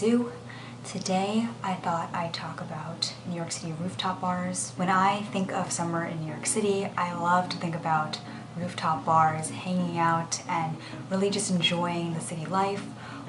Zoo. Today I thought I'd talk about New York City rooftop bars. When I think of summer in New York City, I love to think about rooftop bars, hanging out, and really just enjoying the city life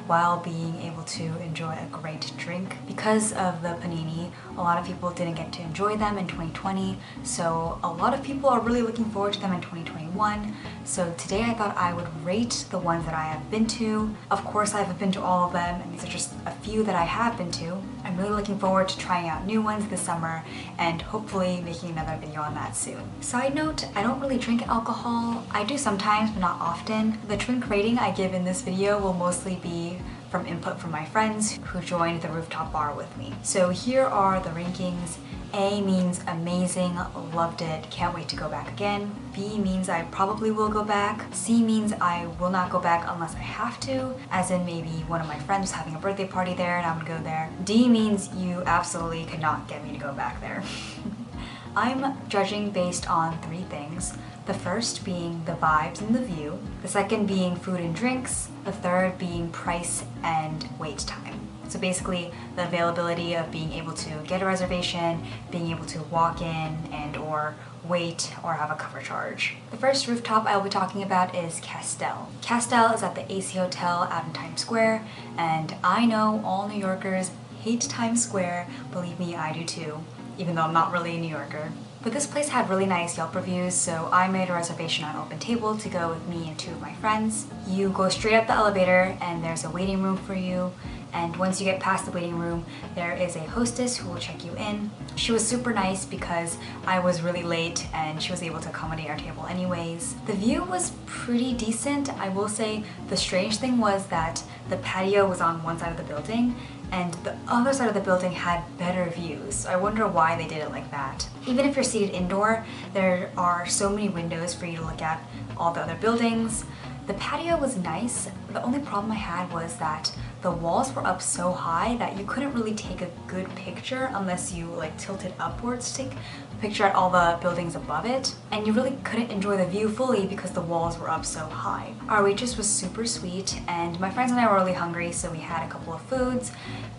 while being able to enjoy a great drink. Because of the panini, a lot of people didn't get to enjoy them in 2020, so a lot of people are really looking forward to them in 2021. So today I thought I would rate the ones that I have been to. Of course, I haven't been to all of them, and these are just a few that I have been to. I'm really looking forward to trying out new ones this summer and hopefully making another video on that soon. Side note, I don't really drink alcohol. I do sometimes, but not often. The drink rating I give in this video will mostly be from input from my friends who joined the rooftop bar with me. So here are the rankings. A means amazing, loved it, can't wait to go back again. B means I probably will go back. C means I will not go back unless I have to, as in maybe one of my friends was having a birthday party there and I would go there. D means you absolutely could not get me to go back there. I'm judging based on three things. The first being the vibes and the view, the second being food and drinks, the third being price and wait time. So basically the availability of being able to get a reservation, being able to walk in and or wait or have a cover charge. The first rooftop I will be talking about is Castell. Castell is at the AC Hotel out in Times Square, and I know all New Yorkers hate Times Square. Believe me, I do too, even though I'm not really a New Yorker. But this place had really nice Yelp reviews, so I made a reservation on Open Table to go with me and two of my friends. You go straight up the elevator and there's a waiting room for you. And once you get past the waiting room, there is a hostess who will check you in. She was super nice because I was really late and she was able to accommodate our table anyways. The view was pretty decent. I will say the strange thing was that the patio was on one side of the building and the other side of the building had better views. I wonder why they did it like that. Even if you're seated indoor, there are so many windows for you to look at all the other buildings. The patio was nice. The only problem I had was that the walls were up so high that you couldn't really take a good picture unless you like tilted upwards to take a picture at all the buildings above it. And you really couldn't enjoy the view fully because the walls were up so high. Our waitress was super sweet and my friends and I were really hungry, so we had a couple of foods.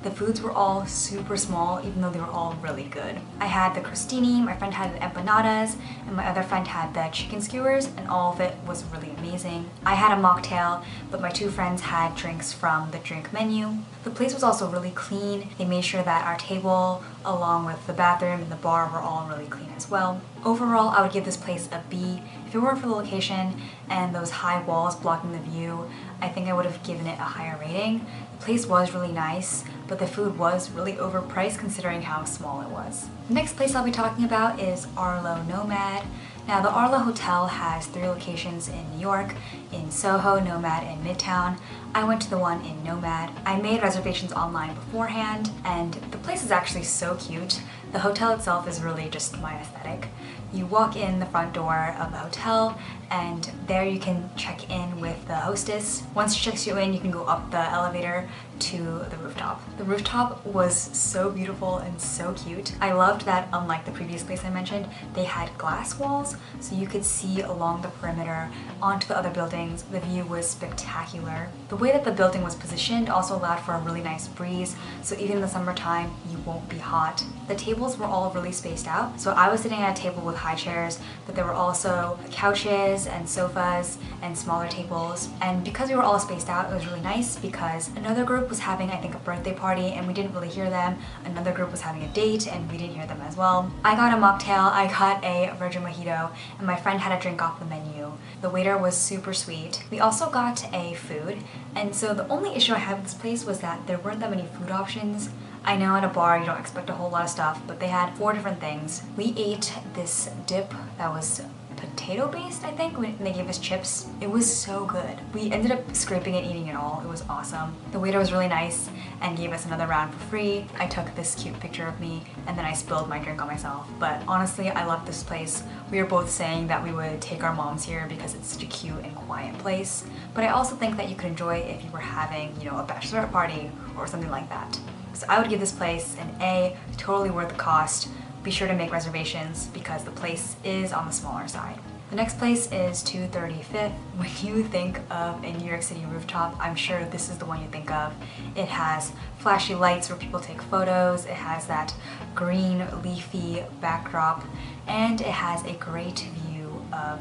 The foods were all super small, even though they were all really good. I had the crostini, my friend had the empanadas, and my other friend had the chicken skewers, and all of it was really amazing. I had a mocktail, but my two friends had drinks from the drink menu. The place was also really clean. They made sure that our table, along with the bathroom and the bar, were all really clean as well. Overall, I would give this place a B. If it weren't for the location and those high walls blocking the view, I think I would have given it a higher rating. The place was really nice, but the food was really overpriced considering how small it was. The next place I'll be talking about is Arlo Nomad. Now, the Arlo Hotel has 3 locations in New York, in Soho, Nomad, and Midtown. I went to the one in Nomad. I made reservations online beforehand, and the place is actually so cute. The hotel itself is really just my aesthetic. You walk in the front door of the hotel, and there you can check in with the hostess. Once she checks you in, you can go up the elevator to the rooftop. The rooftop was so beautiful and so cute. I loved that, unlike the previous place I mentioned, they had glass walls, so you could see along the perimeter onto the other buildings. The view was spectacular. The way that the building was positioned also allowed for a really nice breeze, so even in the summertime, you won't be hot. The tables were all really spaced out, so I was sitting at a table with high chairs, but there were also couches and sofas and smaller tables. And because we were all spaced out, it was really nice because another group was having, I think, a birthday party and we didn't really hear them. Another group was having a date and we didn't hear them as well. I got a mocktail, I got a virgin mojito, and my friend had a drink off the menu. The waiter was super sweet. We also got a food, and so the only issue I had with this place was that there weren't that many food options. I know at a bar you don't expect a whole lot of stuff, but they had 4 different things. We ate this dip that was potato based, I think, when they gave us chips. It was so good. We ended up scraping and eating it all. It was awesome. The waiter was really nice and gave us another round for free. I took this cute picture of me and then I spilled my drink on myself. But honestly, I love this place. We were both saying that we would take our moms here because it's such a cute and quiet place. But I also think that you could enjoy it if you were having, you know, a bachelorette party or something like that. So I would give this place an A, totally worth the cost. Be sure to make reservations because the place is on the smaller side. The next place is 235th. When you think of a New York City rooftop, I'm sure this is the one you think of. It has flashy lights where people take photos, it has that green leafy backdrop, and it has a great view of,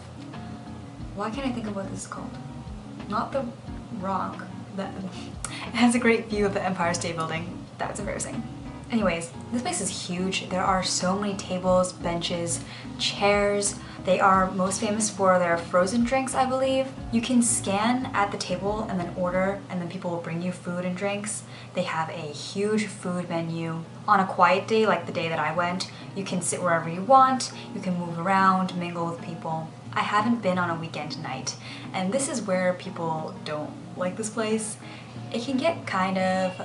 why can't I think of what this is called? Not the Rock. It has a great view of the Empire State Building. That's embarrassing. Anyways, this place is huge. There are so many tables, benches, chairs. They are most famous for their frozen drinks, I believe. You can scan at the table and then order, and then people will bring you food and drinks. They have a huge food menu. On a quiet day, like the day that I went, you can sit wherever you want, you can move around, mingle with people. I haven't been on a weekend night, and this is where people don't like this place. It can get kind of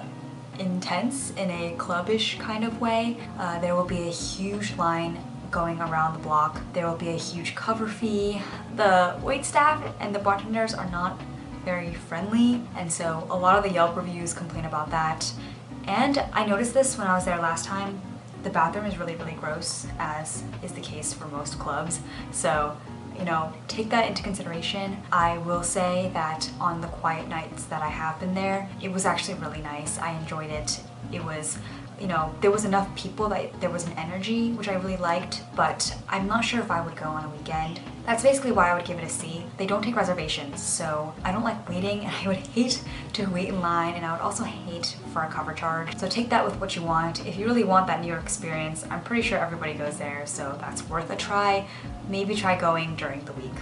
intense in a clubbish kind of way. There will be a huge line going around the block. There will be a huge cover fee. The waitstaff and the bartenders are not very friendly, and so a lot of the Yelp reviews complain about that. And I noticed this when I was there last time. The bathroom is really, really gross, as is the case for most clubs. So, you know, take that into consideration. I will say that on the quiet nights that I have been there, it was actually really nice. I enjoyed it. It was, you know, there was enough people that there was an energy, which I really liked, but I'm not sure if I would go on a weekend. That's basically why I would give it a C. They don't take reservations, so I don't like waiting, and I would hate to wait in line, and I would also hate for a cover charge. So take that with what you want. If you really want that New York experience, I'm pretty sure everybody goes there, so that's worth a try. Maybe try going during the week.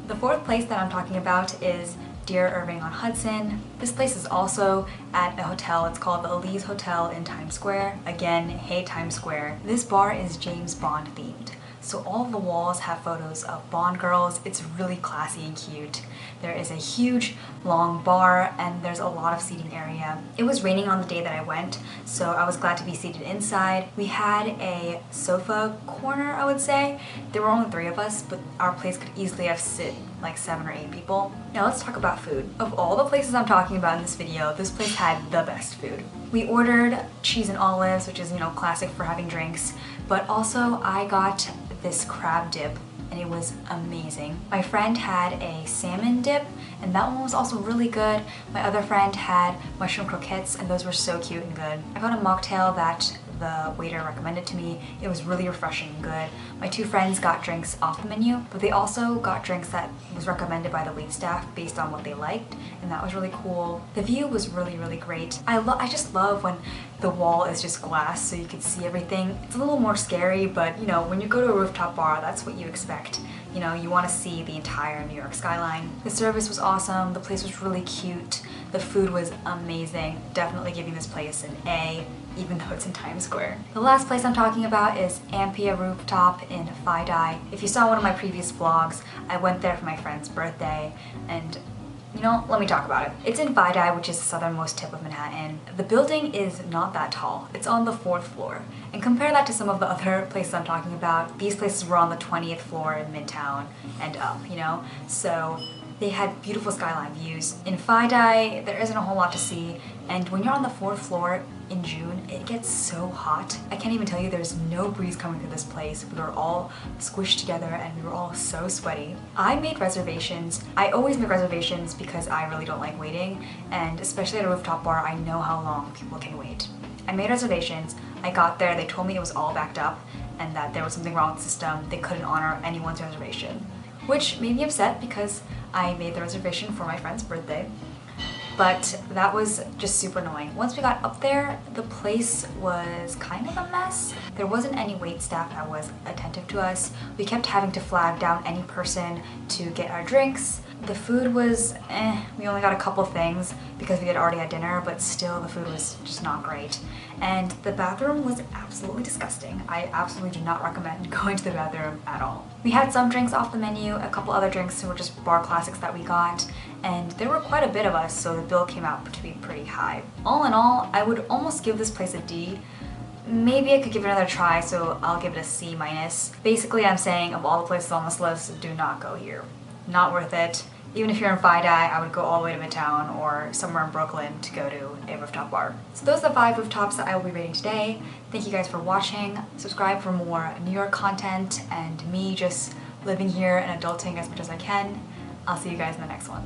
The fourth place that I'm talking about is Dear Irving on Hudson. This place is also at a hotel. It's called the Elise Hotel in Times Square. Again, hate Times Square. This bar is James Bond themed. So all of the walls have photos of Bond girls. It's really classy and cute. There is a huge long bar and there's a lot of seating area. It was raining on the day that I went, so I was glad to be seated inside. We had a sofa corner, I would say. There were only 3 of us, but our place could easily have sit like 7 or 8 people. Now let's talk about food. Of all the places I'm talking about in this video, this place had the best food. We ordered cheese and olives, which is, you know, classic for having drinks, but also I got this crab dip and it was amazing. My friend had a salmon dip and that one was also really good. My other friend had mushroom croquettes and those were so cute and good. I got a mocktail that the waiter recommended to me. It was really refreshing and good. My 2 friends got drinks off the menu, but they also got drinks that was recommended by the waitstaff based on what they liked, and that was really cool. The view was really, really great. I just love when the wall is just glass so you can see everything. It's a little more scary, but you know, when you go to a rooftop bar, that's what you expect. You know, you want to see the entire New York skyline. The service was awesome, the place was really cute, the food was amazing. Definitely giving this place an A, even though it's in Times Square. The last place I'm talking about is Ampea Rooftop in Fidei. If you saw one of my previous vlogs, I went there for my friend's birthday, and you know, let me talk about it. It's in Fidei, which is the southernmost tip of Manhattan. The building is not that tall. It's on the 4th floor. And compare that to some of the other places I'm talking about. These places were on the 20th floor in Midtown and up, you know? So they had beautiful skyline views. In Fidei, there isn't a whole lot to see, and when you're on the 4th floor in June, it gets so hot. I can't even tell you, there's no breeze coming through this place. We were all squished together and we were all so sweaty. I made reservations. I always make reservations because I really don't like waiting, and especially at a rooftop bar, I know how long people can wait. I made reservations. I got there, they told me it was all backed up and that there was something wrong with the system. They couldn't honor anyone's reservation, which made me upset because I made the reservation for my friend's birthday. But that was just super annoying. Once we got up there, the place was kind of a mess. There wasn't any wait staff that was attentive to us. We kept having to flag down any person to get our drinks. The food was we only got a couple things because we had already had dinner, but still the food was just not great. And the bathroom was absolutely disgusting. I absolutely do not recommend going to the bathroom at all. We had some drinks off the menu, a couple other drinks were just bar classics that we got, and there were quite a bit of us, so the bill came out to be pretty high. All in all, I would almost give this place a D. Maybe I could give it another try, so I'll give it a C-. Basically, I'm saying of all the places on this list, do not go here. Not worth it. Even if you're in Fidei, I would go all the way to Midtown or somewhere in Brooklyn to go to a rooftop bar. So those are the 5 rooftops that I will be rating today. Thank you guys for watching. Subscribe for more New York content and me just living here and adulting as much as I can. I'll see you guys in the next one.